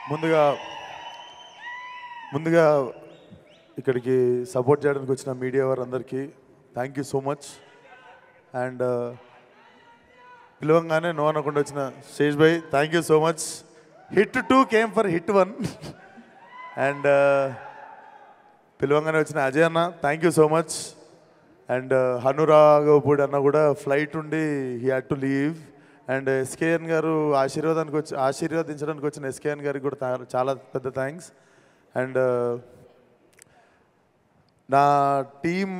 ముందుగా ముందుగా ఇక్కడికి సపోర్ట్ చేయడానికి వచ్చిన మీడియా వారందరికీ thank you so much. And పిలవంగానే no అనకుండా వచ్చిన శేష్ భాయ్ thank you so much. Hit 2 came for hit 1. And పిలవంగానే వచ్చిన అజయ్ అన్న thank you so much. And Hanu Raghavapudi అన్న కూడా ఫ్లైట్ ఉండి he had to leave. And SKN గారు ఆశీర్వదించడానికి వచ్చిన ఎస్కేఎన్ గారికి కూడా చాలా పెద్ద థ్యాంక్స్. అండ్ నా టీమ్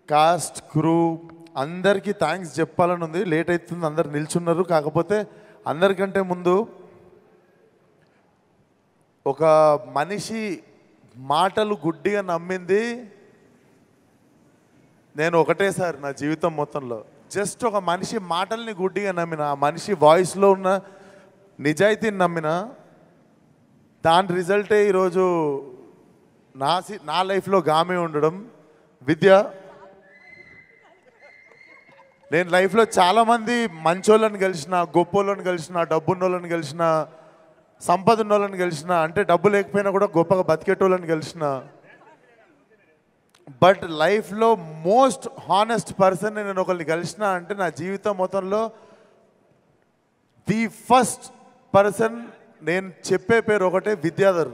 కాస్ట్ క్రూ అందరికీ థ్యాంక్స్ చెప్పాలని ఉంది. లేట్ అవుతుంది, అందరు నిల్చున్నారు. కాకపోతే అందరికంటే ముందు ఒక మనిషి మాటలు గుడ్డిగా నమ్మింది నేను ఒకటేసారి నా జీవితం మొత్తంలో. జస్ట్ ఒక మనిషి మాటల్ని గుడ్డిగా నమ్మిన, ఆ మనిషి వాయిస్లో ఉన్న నిజాయితీని నమ్మిన, దాని రిజల్టే ఈరోజు నా లైఫ్లో గామే ఉండడం. విద్య, నేను లైఫ్లో చాలామంది మంచోళ్ళని కలిసిన, గొప్పోళ్ళని కలిసిన, డబ్బున్నోళ్ళని కలిసిన, సంపద ఉన్నోళ్ళని కలిసిన, అంటే డబ్బు లేకపోయినా కూడా గొప్పగా బతికేటోళ్ళని కలిసిన, బట్ లైఫ్లో మోస్ట్ హానెస్ట్ పర్సన్ నేను ఒకరిని కలిసిన అంటే నా జీవితం మొత్తంలో ది ఫస్ట్ పర్సన్ నేను చెప్పే పేరు ఒకటే, విద్యాధర్.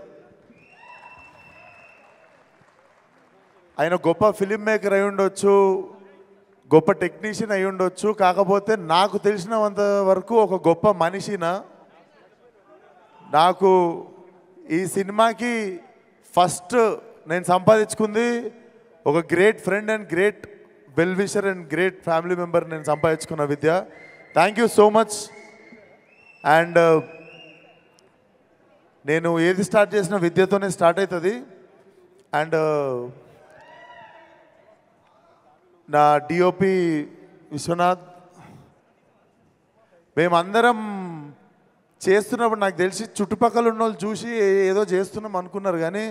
ఆయన గొప్ప ఫిలిం మేకర్ అయి ఉండొచ్చు, గొప్ప టెక్నీషియన్ అయి ఉండొచ్చు, కాకపోతే నాకు తెలిసినంత వరకు ఒక గొప్ప మనిషిన. నాకు ఈ సినిమాకి ఫస్ట్ నేను సంపాదించుకుంది ఒక great friend and great well wisher and great family member నేను సంపాదించుకున్న Vidya. Thank you so much. And నేను ఏది స్టార్ట్ చేసిన విద్యతోనే స్టార్ట్ అవుతుంది. అండ్ నా డిఓపి విశ్వనాథ్, మేమందరం చేస్తున్నప్పుడు నాకు తెలిసి చుట్టుపక్కల ఉన్న వాళ్ళు చూసి ఏదో చేస్తున్నాం అనుకున్నారు, కానీ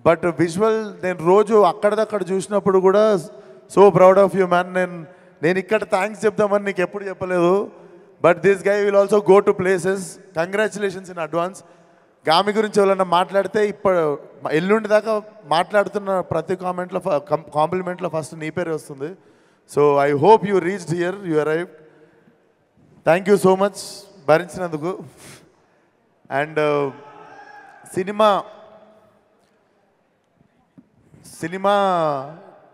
బట్ విజువల్ నేను రోజు అక్కడదక్కడ చూసినప్పుడు కూడా so proud of you man. నేను ఇక్కడ థ్యాంక్స్ చెప్దామని నీకు ఎప్పుడు చెప్పలేదు, but this guy will also go to places. Congratulations in advance. Gaami గురించి ఎవరైనా మాట్లాడితే ఇప్పుడు ఎల్లుండి దాకా మాట్లాడుతున్న ప్రతి కాంప్లిమెంట్లో ఫస్ట్ నీ పేరే వస్తుంది. So I hope you reached here, you arrived. Thank you so much భరించినందుకు. అండ్ సినిమా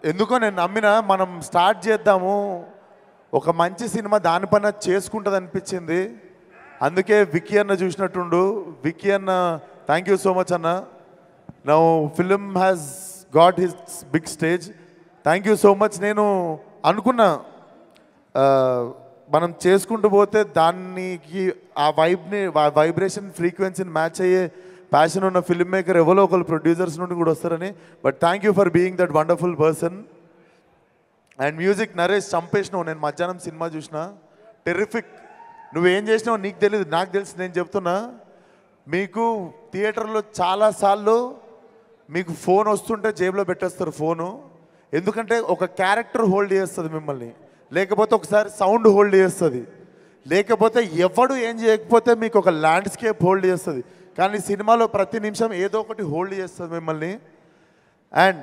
ఎందుకో నేను నమ్మిన, మనం స్టార్ట్ చేద్దాము, ఒక మంచి సినిమా దానిపైన చేసుకుంటుంది అనిపించింది. అందుకే విక్కీ అన్న చూసినట్టుండు. విక్కీ అన్న థ్యాంక్ యూ సో మచ్ అన్న. Now film has got his big stage. Thank you so much. నేను అనుకున్నా మనం చేసుకుంటూ పోతే దానికి ఆ వైబ్రేషన్ ఫ్రీక్వెన్సీని మ్యాచ్ అయ్యే ప్యాషన్ ఉన్న ఫిల్మ్ మేకర్ ఎవరో ఒకరు ప్రొడ్యూసర్స్ నుండి కూడా వస్తారని. But thank you for being that wonderful person. And music Naresh చంపేసినావు. నేను మధ్యాహ్నం సినిమా చూసిన, టెరిఫిక్. నువ్వేం చేసినావు నీకు తెలియదు, నాకు తెలుసు. నేను చెప్తున్నా, మీకు థియేటర్లో చాలాసార్లు మీకు ఫోన్ వస్తుంటే జేబులో పెట్టేస్తారు ఫోను. ఎందుకంటే ఒక క్యారెక్టర్ హోల్డ్ చేస్తుంది మిమ్మల్ని, లేకపోతే ఒకసారి సౌండ్ హోల్డ్ చేస్తుంది, లేకపోతే ఎవడు ఏం చేయకపోతే మీకు ఒక ల్యాండ్స్కేప్ హోల్డ్ చేస్తుంది. కానీ సినిమాలో ప్రతి నిమిషం ఏదో ఒకటి హోల్డ్ చేస్తుంది మిమ్మల్ని. And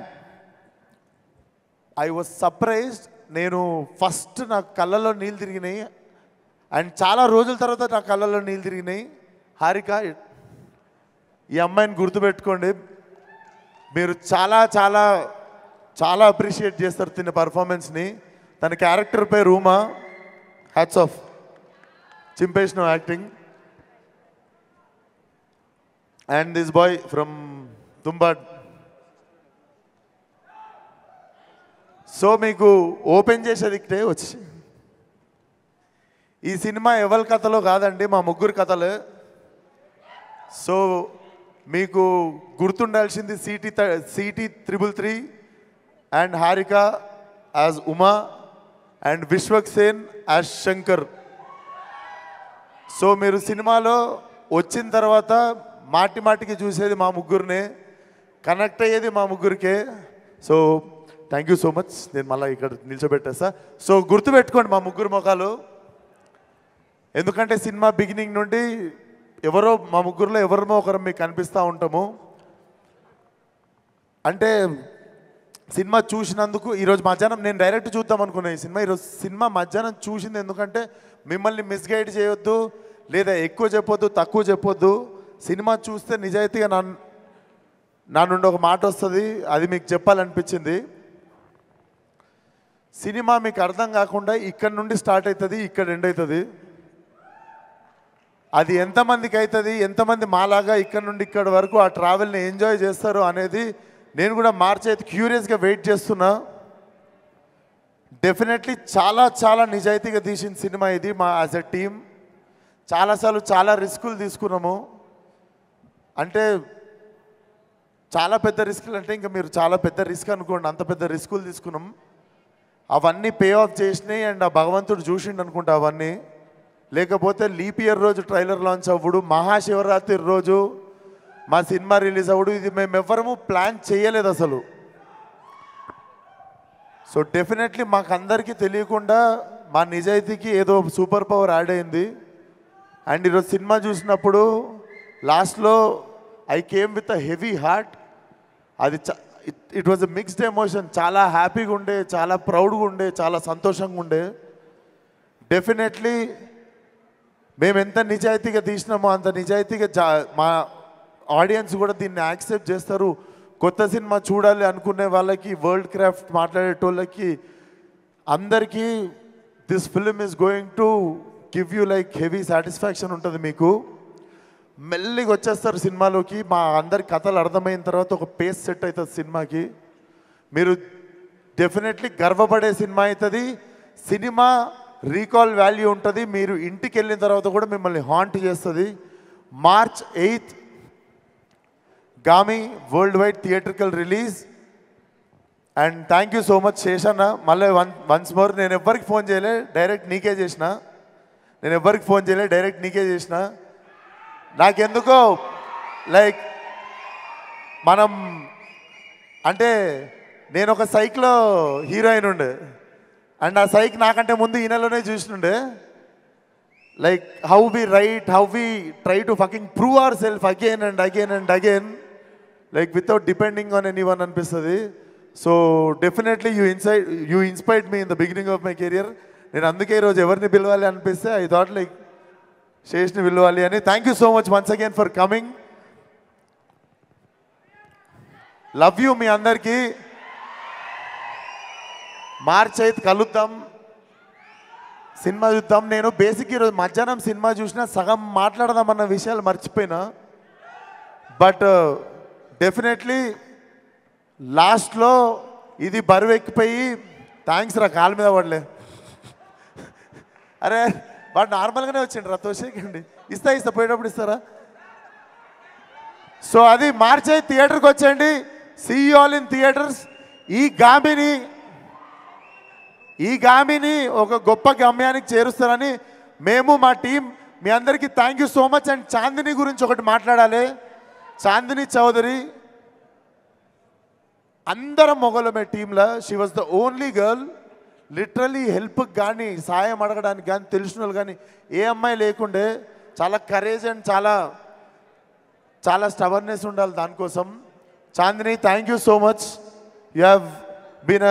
I was surprised. నేను ఫస్ట్ నా కళ్ళల్లో నీళ్ళు తిరిగినాయి, అండ్ చాలా రోజుల తర్వాత నా కళ్ళల్లో నీళ్ళు తిరిగినాయి. హారిక, ఈ అమ్మాయిని గుర్తుపెట్టుకోండి. మీరు చాలా చాలా చాలా అప్రిషియేట్ చేస్తారు తిన్న పర్ఫార్మెన్స్ని. తన క్యారెక్టర్ పేరు రూమా. హ్యాట్స్ ఆఫ్, చింపేసిన acting. And this boy from Tumbbad. So మీకు ఓపెన్ చేసేది ఇక్కడే వచ్చి, ఈ సినిమా ఎవరి కథలో కాదండి, మా ముగ్గురు కథలే. సో మీకు గుర్తుండాల్సింది city 333 and Harika as Uma and Vishwak Sen as Shankar. So మీరు సినిమాలో వచ్చిన తర్వాత మాటి మాటికి చూసేది మా ముగ్గురినే, కనెక్ట్ అయ్యేది మా ముగ్గురికే. So thank you so much. నేను మళ్ళీ ఇక్కడ నిల్చోబెట్టేస్తా. సో గుర్తుపెట్టుకోండి మా ముగ్గురు ముఖాలు, ఎందుకంటే సినిమా బిగినింగ్ నుండి ఎవరో మా ముగ్గురులో ఎవరినో ఒకరు మీకు కనిపిస్తూ ఉంటాము. అంటే సినిమా చూసినందుకు ఈరోజు మధ్యాహ్నం నేను డైరెక్ట్ చూద్దాం అనుకున్నాను ఈ సినిమా. ఈరోజు సినిమా మధ్యాహ్నం చూసింది ఎందుకంటే మిమ్మల్ని మిస్గైడ్ చేయొద్దు, లేదా ఎక్కువ చెప్పొద్దు, తక్కువ చెప్పొద్దు. సినిమా చూస్తే నిజాయితీగా నా నుండి ఒక మాట వస్తుంది, అది మీకు చెప్పాలనిపించింది. సినిమా మీకు అర్థం కాకుండా ఇక్కడ నుండి స్టార్ట్ అవుతుంది, ఇక్కడ ఎండ్ అవుతుంది. అది ఎంతమందికి అవుతుంది, ఎంతమంది మాలాగా ఇక్కడ నుండి ఇక్కడ వరకు ఆ ట్రావెల్ని ఎంజాయ్ చేస్తారు అనేది నేను కూడా మార్చి అయితే క్యూరియస్గా వెయిట్ చేస్తున్నా. డెఫినెట్లీ చాలా చాలా నిజాయితీగా తీసిన సినిమా ఇది. మా యాజ్ ఎ టీమ్ చాలాసార్లు చాలా రిస్కులు తీసుకున్నాము. అంటే చాలా పెద్ద రిస్కులు అంటే ఇంకా మీరు చాలా పెద్ద రిస్క్ అనుకోండి, అంత పెద్ద రిస్కులు తీసుకున్నాం. అవన్నీ పే ఆఫ్ చేసినాయి అండ్ ఆ భగవంతుడు చూసిండు అనుకుంటా అవన్నీ. లేకపోతే లీప్ ఇయర్ రోజు ట్రైలర్ లాంచ్ అవ్వడు, మహాశివరాత్రి రోజు మా సినిమా రిలీజ్ అవ్వడు, ఇది మేము ఎవ్వరము ప్లాన్ చేయలేదు అసలు. సో డెఫినెట్లీ మాకు అందరికీ తెలియకుండా మా నిజాయితీకి ఏదో సూపర్ పవర్ యాడ్ అయింది. అండ్ ఈరోజు సినిమా చూసినప్పుడు లాస్ట్లో I came with a heavy heart. అది it was a mixed emotion. చాలా హ్యాపీగా ఉండే, చాలా ప్రౌడ్గా ఉండే, చాలా సంతోషంగా ఉండే. డెఫినెట్లీ మేము ఎంత నిజాయితీగా తీసినామో అంత నిజాయితీగా మా ఆడియన్స్ కూడా దీన్ని యాక్సెప్ట్ చేస్తారు. కొత్త సినిమా చూడాలి అనుకునే వాళ్ళకి, వరల్డ్ క్రాఫ్ట్ మాట్లాడేటోళ్ళకి అందరికీ this film is going to give you like heavy satisfaction ఉంటుంది. మీకు మెల్లిగా వచ్చేస్తారు సినిమాలోకి. మా అందరి కథలు అర్థమైన తర్వాత ఒక పేస్ సెట్ అవుతుంది సినిమాకి. మీరు డెఫినెట్లీ గర్వపడే సినిమా అవుతుంది. సినిమా రీకాల్ వాల్యూ ఉంటుంది. మీరు ఇంటికి వెళ్ళిన తర్వాత కూడా మిమ్మల్ని హాంట్ చేస్తుంది. March 8th Gaami world wide theatrical release. And thank you so much శేషన్న. మళ్ళీ వన్స్ మోర్ నేను ఎవ్వరికి ఫోన్ చేయలే, డైరెక్ట్ నీకే చేసిన. నాకెందుకో లైక్ మనం అంటే నేను ఒక సైక్లో హీరోయిన్ ఉండే అండ్ ఆ సైక్ నాకంటే ముందు ఈయనలోనే చూసినుండే. Like how we right, how we try to fucking prove our self again and again and again, like without depending on any one అనిపిస్తుంది. So definitely you inspired me in the beginning of my career. నేను అందుకే ఈరోజు ఎవరిని పిలవాలి అనిపిస్తే I thought like శేష్ని పిలవాలి అని. Thank you so much once again for coming. Love you మీ అందరికీ. March 8th కలుద్దాం, సినిమా చూద్దాం. నేను బేసిక్ ఈరోజు మధ్యాహ్నం సినిమా చూసినా సగం మాట్లాడదామన్న విషయాలు మర్చిపోయినా. బట్ డెఫినెట్లీ లాస్ట్లో ఇది బరువెక్కిపోయి థ్యాంక్స్ రా, కాళ్ళ మీద పడలే. అరే వాడు నార్మల్గానే వచ్చిండు రా, తోసేకండి. ఇస్తా పోయేటప్పుడు ఇస్తారా? సో అది March 8th థియేటర్కి వచ్చేయండి. See you all in theatres. ఈ గామిని ఒక గొప్ప గమ్యానికి చేరుస్తారని మేము మా టీం మీ అందరికీ thank you so much. And Chandini గురించి ఒకటి మాట్లాడాలి. చాందిని చౌదరి అందరం మొగలమే టీంలో. She was the only girl. Literally హెల్ప్కి కానీ సాయం అడగడానికి కానీ తెలిసిన వాళ్ళు కానీ ఏ అమ్మాయి లేకుండే. చాలా కరేజ్ అండ్ చాలా స్టబర్నెస్ ఉండాలి దానికోసం. Chandini thank you so much. You have been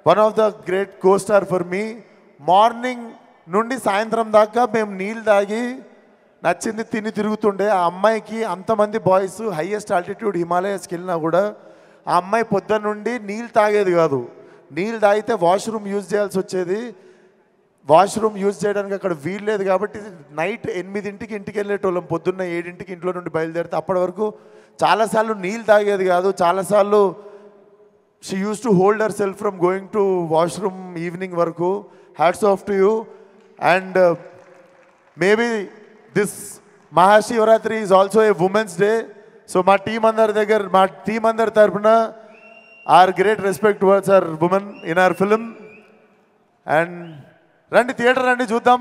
one of the great co-star for me. Morning నుండి సాయంత్రం దాకా మేము నీళ్ళు తాగి నచ్చింది తిని తిరుగుతుండే. ఆ అమ్మాయికి అంతమంది బాయ్స్ హైయెస్ట్ ఆల్టిట్యూడ్ హిమాలయస్కి వెళ్ళినా కూడా ఆ అమ్మాయి పొద్దున్న నుండి నీళ్ళు తాగేది కాదు. నీళ్ళు తాగితే వాష్రూమ్ యూజ్ చేయాల్సి వచ్చేది. వాష్రూమ్ యూజ్ చేయడానికి అక్కడ వీల్లేదు కాబట్టి నైట్ 8ంటికి ఇంటికి వెళ్ళేటోళ్ళం, పొద్దున్న 7ంటికి ఇంట్లో నుండి బయలుదేరితే. అప్పటి వరకు చాలాసార్లు నీళ్ళు తాగేది కాదు. చాలాసార్లు she used to hold herself from going to washroom evening varaku. Hats off to you. And maybe this Mahashivaratri is also a women's day. So my team andar tarpuna our great respect towards our women in our film. And randi theater randi chuddam.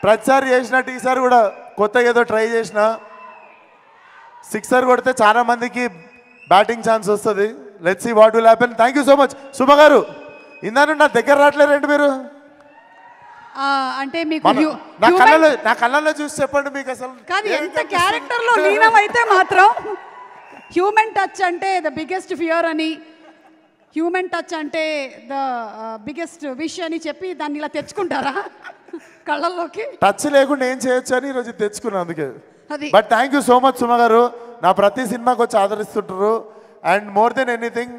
ప్రతిసారి చేసినట్టు ఈసారి కూడా కొత్తగా ఏదో try చేసిన. Sixer కొడితే చాలా మందికి బ్యాటింగ్ ఛాన్స్ వస్తుంది. Let's see what will happen. Thank you so much. Suma గారు ఇందా నా దగ్గర రావట్లేరండి మీరు. అంటే మీకు నా కళ్ళలో చూసి చెప్పండి మీకు అసలు కాదు, ఎంత క్యారెక్టర్లో లీనం అయితే మాత్రం హ్యూమన్ టచ్ అంటే ద బిగ్గెస్ట్ ఫియర్ అని, హ్యూమన్ టచ్ అంటే ద బిగ్గెస్ట్ విష్ అని చెప్పి దాన్ని ఇలా తెచ్చుకుంటారా కళ్ళల్లోకి? టచ్ లేకుండా ఏం చేయొచ్చు అని ఈరోజు తెచ్చుకున్నాను అందుకే. అది but thank you so much Suma గారు, నా ప్రతి సినిమాకి వచ్చి ఆదరిస్తుంటారు. అండ్ మోర్ దెన్ ఎనీథింగ్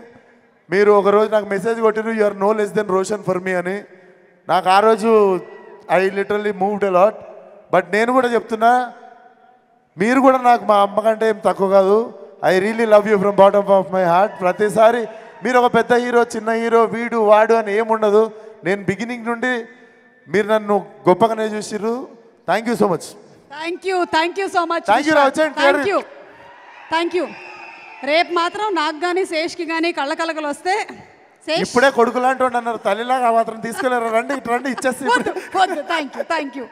మీరు ఒకరోజు నాకు మెసేజ్ కొట్టిరు, you are no less than Roshan for me అని. నాకు ఆ రోజు I literally moved a lot. But నేను కూడా చెప్తున్నా, మీరు కూడా నాకు మా అమ్మ కంటే ఏం తక్కువ కాదు. I really love you from bottom of my heart. ప్రతిసారి మీరు ఒక పెద్ద హీరో, చిన్న హీరో, వీడు వాడు అని ఏముండదు. నేను బిగినింగ్ నుండి మీరు నన్ను గొప్పగానే చూసిర్రు. Thank you so much. Thank you so much. Thank you. రేపు మాత్రం నాకు కానీ శేష్కి కానీ కళ్ళకలకలు వస్తే ఇప్పుడే కొడుకులాంటి అన్నారు, తల్లిలాగా మాత్రం తీసుకెళ్ళారు. రండి రండి ఇచ్చేసి. Thank you.